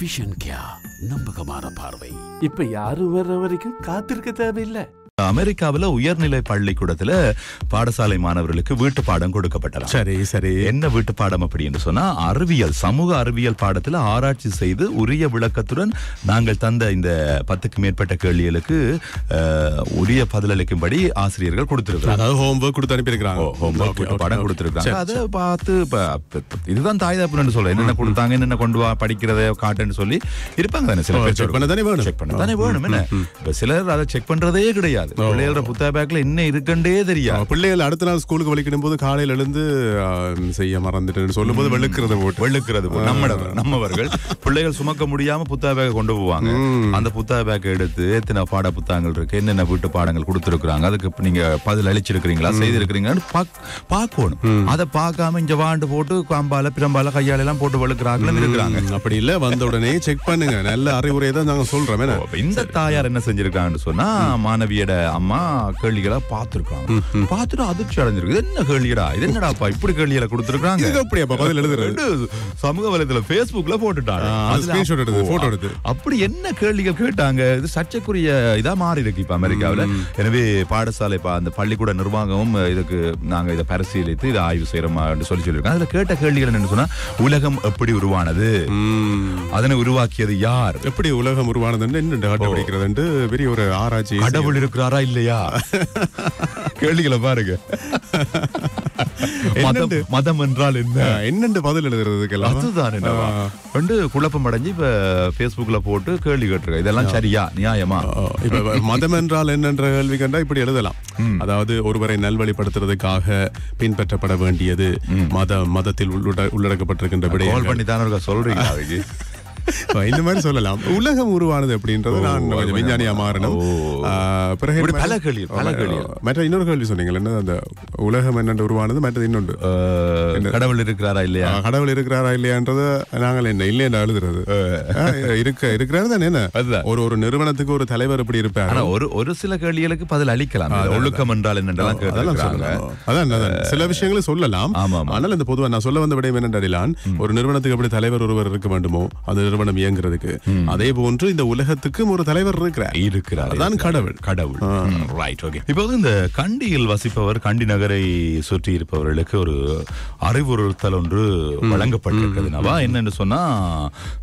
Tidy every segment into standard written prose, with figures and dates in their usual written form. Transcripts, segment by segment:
Vision care, நம்பகமான பார்வை. இப்ப யாரும் வர்ற வரைக்கும் காத்திருக்க தேவையில்லை. அமெரிக்காவில் உயர்நிலை பள்ளிக்கூடத்துல பாடசாலை மாணவர்களுக்கு வீட்டு பாடம் கொடுக்கப்பட்டது. சரி சரி. என்ன வீட்டு பாடம் அப்படின்னு சொன்னா, அறிவியல், சமூக அறிவியல் பாடத்துல ஆராய்ச்சி செய்து உரிய விளக்கத்துடன் நாங்கள் தந்த இந்த 10க்கு மேற்பட்ட கேள்விகளுக்கு உரிய பதிலளிக்கும்படி ஆசிரியர்கள் கொடுத்திருக்கிறாங்க. அதாவது ஹோம்வொர்க் கொடுத்து அனுப்பியிருக்கிறாங்க. ஹோம்வொர்க் வீட்டு பாடம் கொடுத்திருக்காங்க. அதை பார்த்து இதுதான் தாய் தப்புன்னு சொல்ல என்னென்ன கொடுத்தாங்க, என்னென்ன கொண்டு வா படிக்கிறத காட்டுன்னு சொல்லி இருப்பாங்க தானே. சில பேர் செக் பண்ண தானே வேணும். என்ன இப்ப சிலர் அதை செக் பண்றதே கிடையாது. பிள்ளைகளோட புத்தக பேக்ல என்ன இருக்குன்றே தெரியாது. பிள்ளைகள் அடுத்த நாள் ஸ்கூலுக்கு வலிக்கிடும் போது காலையில எழுந்து செய்ய மறந்துட்டு சொல்லும் போது வெளுக்கிறது நம்மவர்கள் பிள்ளைகள் சுமக்க முடியாம புத்தக பேக்கை கொண்டு போவாங்க. அந்த புத்தக பேக்கை எடுத்து எத்தனை பாட புத்தகங்கள் இருக்கு, என்னென்ன வீட்டு பாடங்கள் கொடுத்துருக்காங்க, அதுக்கு நீங்க பதில் அளிச்சிருக்கிறீங்களா, செய்திருக்கிறீங்கன்னு பார்க்கணும். அதை பார்க்காம இங்க வாண்டு போட்டு காம்பால பிரம்பால கையால எல்லாம் போட்டு வெளுக்கிறாங்களும் இருக்கிறாங்க. அப்படி இல்ல, வந்த உடனே செக் பண்ணுங்க. நல்ல அறிவுரை தான் நாங்க சொல்றோம். இந்த தாயார் என்ன செஞ்சிருக்காங்கன்னு சொன்னா, மாணவியோட அம்மா கேள்விகளா பார்த்திருக்காங்க. பார்த்துட்டு அதிர்ச்சி அடைஞ்சிருக்கு. என்ன கேள்விடா இது, என்னடாப்பா இப்படி கேள்விகளை கொடுத்திருக்காங்க, பதில் எழுதுறது சமூக வலைதளத்துல Facebookல போட்டுட்டாங்க. அப்படி என்ன கேள்விகள் கேட்டாங்க, இது சர்ச்சைக்குரிய இதா மாறி இருக்கு இப்ப அமெரிக்காவில். எனவே பாடசாலை அந்த பள்ளிக்கூட நிர்வாகமும் இதுக்கு நாங்க இதை பரிசீலித்து இதை ஆய்வு செய்யறோமா சொல்லியிருக்காங்க. அதுல கேட்ட கேள்விகள் என்ன சொன்னா, உலகம் எப்படி உருவானது, அதனை உருவாக்கியது யார், எப்படி உலகம் உருவானது கண்டுபிடிக்கிறது பெரிய ஒரு ஆராய்ச்சி, கடவுள் இருக்கிறாரா இல்லையா, கேள்விகளை பாருங்க. மதம் என்றால் என்ன பதில் எழுதுறதுக்கெல்லாம் அதுதான் குழப்பம் அடைஞ்சு இப்ப Facebookல போட்டு கேள்வி கேட்டிருக்க. இதெல்லாம் சரியா, நியாயமா? இப்ப மதம் என்றால் என்னன்ற கேள்வி கண்டா இப்படி எழுதலாம். அதாவது ஒருவரை நல்வழிப்படுத்துறதுக்காக பின்பற்றப்பட வேண்டியது மதத்தில் உள்ளடக்கப்பட்டிருக்கின்ற விடயம் பண்ணி தானே சொல்றீங்க. இந்த மாதிரி சொல்லலாம். உலகம் உருவானது அப்படின்றது நான் கொஞ்சம் விஞ்ஞானியா மாறணும். பல கேள்வி மற்ற இன்னொரு கேள்வி சொன்னீங்க, என்ன அந்த உலகம் என்னென்று உருவானது, மற்றது இன்னொன்று கடவுள் இருக்கிறாரா இல்லையா, கடவுள் இருக்கிறாரா இல்லையான்றத நாங்கள் என்ன இல்லையா எழுதுறது இருக்கிறாரு தானே. என்ன ஒரு நிறுவனத்துக்கு ஒரு தலைவர் எப்படி இருப்பாரு, ஒரு சில கேள்விகளுக்கு பதில் அளிக்கலாம். ஒழுக்கம் என்றால் என்னென்றலாம் அதான் சில விஷயங்களை சொல்லலாம். ஆனால் இந்த பொதுவாக நான் சொல்ல வந்த விடயம் என்னென்றால், ஒரு நிறுவனத்துக்கு எப்படி தலைவர் ஒருவர் இருக்க வேண்டுமோ அது நிறுவனம் இயங்குறதுக்கு, அதே போன்று இந்த உலகத்துக்கும் ஒரு தலைவர் இருக்கிறார். அதான் கடவுள். இப்போது இந்த கண்டியில் வசிப்பவர், கண்டி நகரை சுற்றி இருப்பவர்களுக்கு ஒரு அறிவுறுத்தல் ஒன்று வழங்கப்பட்டிருக்கிறது. என்னன்னு சொன்னா,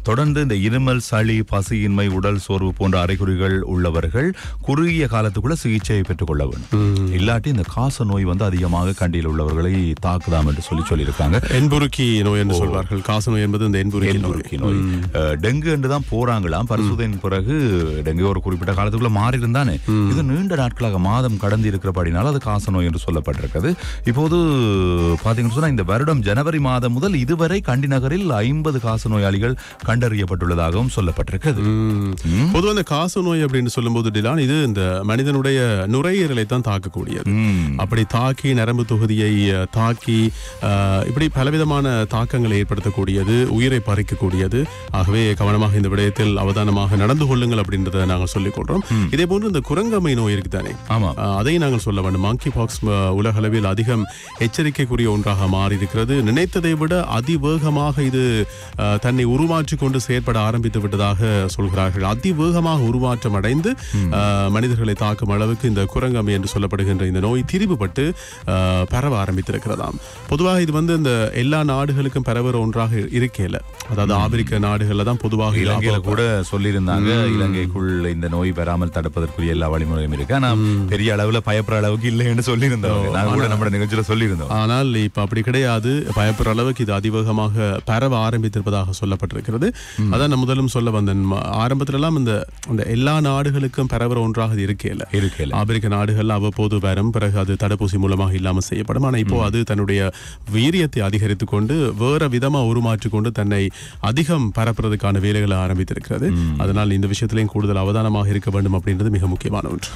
தொடர்ந்து இந்த இருமல், சளி, பசியின்மை, உடல் சோர்வு போன்ற அறிகுறிகள் உள்ளவர்கள் குறுகிய காலத்துக்குள்ள சிகிச்சையை பெற்றுக் கொள்ள வேண்டும். இல்லாட்டி இந்த காச நோய் அதிகமாக கண்டியில் உள்ளவர்களை தாக்குதாம் என்று சொல்லியிருக்காங்க. என்புருக்கி நோய் என்று சொல்வார்கள். காச நோய் என்பது இந்த என்புருக்கி நோய். டெங்கு என்றுதான் போறாங்களாம். பரிசோதனையின் பிறகு டெங்கு ஒரு குறிப்பிட்ட காலத்துக்குள்ள மாறி இருந்தானே, இது நீண்ட நாட்களாக மாதம் கடந்து இருக்கிறபடினால அது காச நோய் என்று சொல்லப்பட்டிருக்கிறது. இப்போது பாத்தீங்கன்னு சொன்னா, இந்த வருடம் ஜனவரி மாதம் முதல் இதுவரை கண்டி நகரில் 50 காச நோயாளிகள் கண்டறியப்பட்டுள்ளதாகவும் சொல்லப்பட்டிருக்கிறது. பொதுவாக இந்த காச நோய் அப்படின்னு சொல்லும் போது இது இந்த மனிதனுடைய நுரையீரலை தான் தாக்கக்கூடியது. அப்படி தாக்கி நரம்பு தொகுதியை தாக்கி இப்படி பலவிதமான தாக்கங்களை ஏற்படுத்தக்கூடியது, உயிரை பறிக்கக்கூடியது. ஆகவே கவனமாக இந்த விடயத்தில் அவதானமாக நடந்து கொள்ளுங்கள் அப்படின்றத நாங்கள் சொல்லிக் கொள்றோம். இதே போன்று இந்த குரங்கம்மை நோய் இருக்குதானே, அதை நாங்கள் சொல்ல வேண்டும். மங்கி பாக்ஸ் உலக அளவில் அதிகம் எச்சரிக்கைக்குரிய ஒன்றாக மாறி இருக்கிறது. நினைத்ததை விட அதிவேகமாக இது தன்னை உருமாற்றி கொண்டு செயற்பட ஆரம்பித்து விட்டதாக சொல்கிறார்கள். அதிவேகமாக உருமாற்றம் அடைந்து மனிதர்களை தாக்கும் அளவுக்கு இந்த குரங்கம்மை என்று சொல்லப்படுகின்ற இந்த நோய் திரிவுபட்டு பரவ ஆரம்பித்திருக்கிறதாம். பொதுவாக இது இந்த எல்லா நாடுகளுக்கும் பரவுற ஒன்றாக இருக்கல. அதாவது ஆப்பிரிக்க நாடுகள்ல தான் பொதுவாக, இலங்கையில கூட சொல்லியிருந்தாங்க, இலங்கைக்குள் இந்த நோய் பெறாமல் தடுப்பதற்குரிய எல்லா வழிமுறையும் இருக்கு. ஆனா பெரிய அளவுல பயப்படுற அளவுக்கு இல்லைன்னு சொல்லியிருந்தோம். நாங்க கூட நம்ம நிகழ்ச்சியில சொல்லியிருந்தோம். ஆனால் இப்ப அப்படி கிடையாது. பயப்படுற அளவுக்கு இது அதிவேகமாக பரவ ஆரம்பித்திருப்பதாக சொல்லப்பட்டிருக்கிறது. அதான் நான் முதலும் சொல்ல வந்தேன். ஆரம்பத்துல எல்லாம் இந்த எல்லா நாடுகளுக்கும் பரவுற ஒன்றாக இது இருக்கல. ஆப்பிரிக்க நாடுகள் அவ்வப்போது வரும், பிறகு அது தடுப்பூசி மூலமாக இல்லாமல் செய்யப்படும். ஆனா இப்போ அது தன்னுடைய வீரியத்தை அதிகரித்துக் கொண்டு வேற விதமா உருமாற்றிக் கொண்டு தன்னை அதிகம் பரப்புறதுக்கான வேலைகளை ஆரம்பித்திருக்கிறது. அதனால் இந்த விஷயத்திலையும் கூடுதல் அவதானமாக இருக்க வேண்டும் அப்படின்றது மிக முக்கியமான ஒன்று.